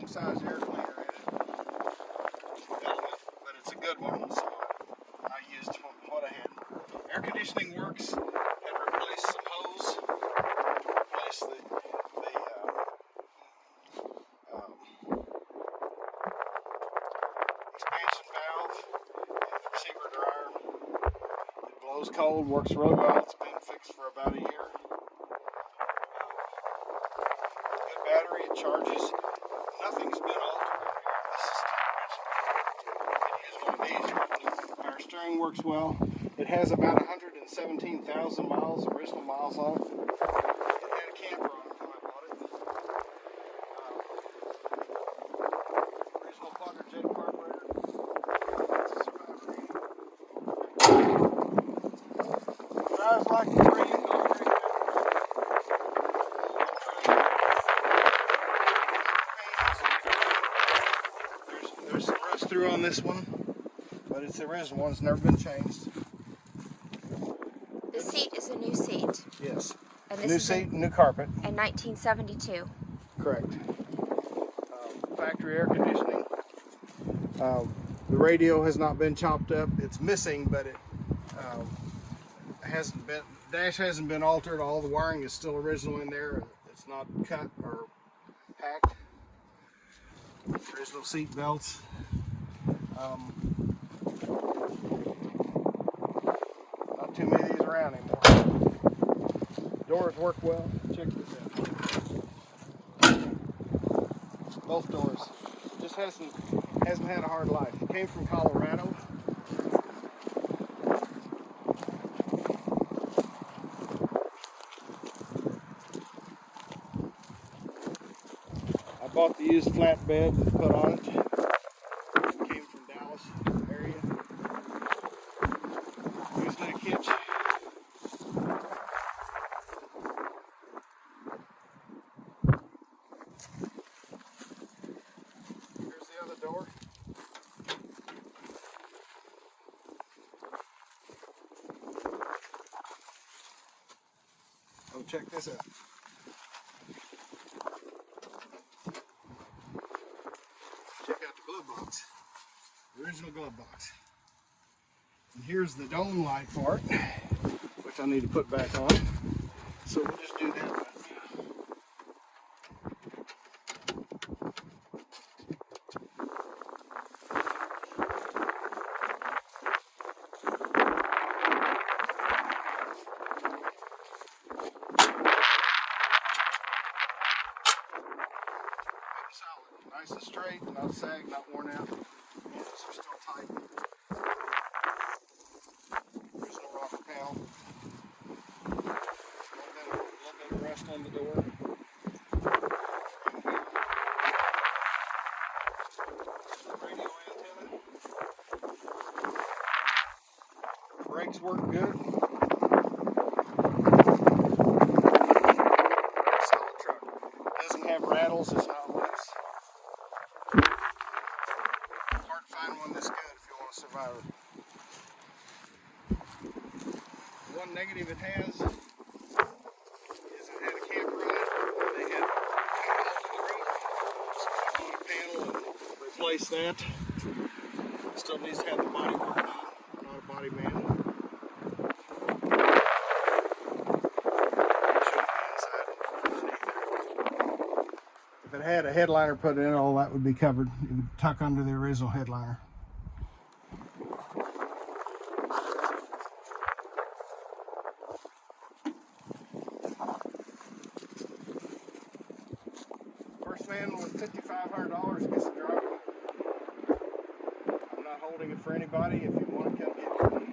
wrong size air cleaner in it, but it's a good one, so I used what I had. Air conditioning works. Had replaced some hose, replaced the expansion valve and the receiver dryer. It blows cold, works really well. It's been fixed for about a year. Good battery, it charges. Nothing's been altered in here. This is original. I could use one of these. Our steering works well. It has about 117,000 miles, original miles on it. It had a camper on it when I bought it. Original Plugger J carburetor. Drives like a dream. There's some rust through on this one, but it's the original one. It's never been changed. The seat is a new seat. Yes. And this New is seat, new carpet. in 1972. Correct. Factory air conditioning. The radio has not been chopped up. It's missing, but it hasn't been. Dash hasn't been altered. All the wiring is still original in there. It's not cut or hacked. Original seat belts. Not too many of these around anymore. Doors work well. Check this out. Both doors. Just hasn't had a hard life. It came from Colorado. I bought the used flatbed and put on it. It came from Dallas area. Gooseneck Hitch. Here's the other door. Oh, check this out. Check out the glove box. The original glove box. And here's the dome light part, which I need to put back on. So we'll just do that right now. Solid, nice and straight, not sagged, not worn out. Handles are still tight. Original rocker panel. A little bit of rust on the door. Radio antenna. Brakes work good. Solid truck. Doesn't have rattles. It's not loose. Hard to find one this good if you want to survive it. One negative it has is it had a camper on it. They had a panel and replace that. Still needs to have the body work. Not a body man. If it had a headliner put in, all that would be covered. It would tuck under the original headliner. First man with $5,500 gets a driver. I'm not holding it for anybody. If you want to come get it.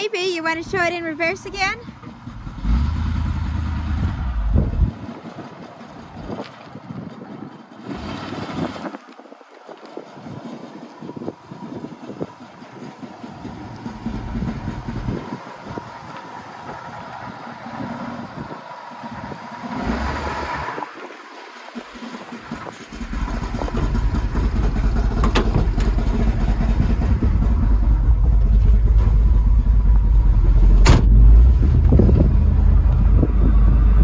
Maybe. You want to show it in reverse again?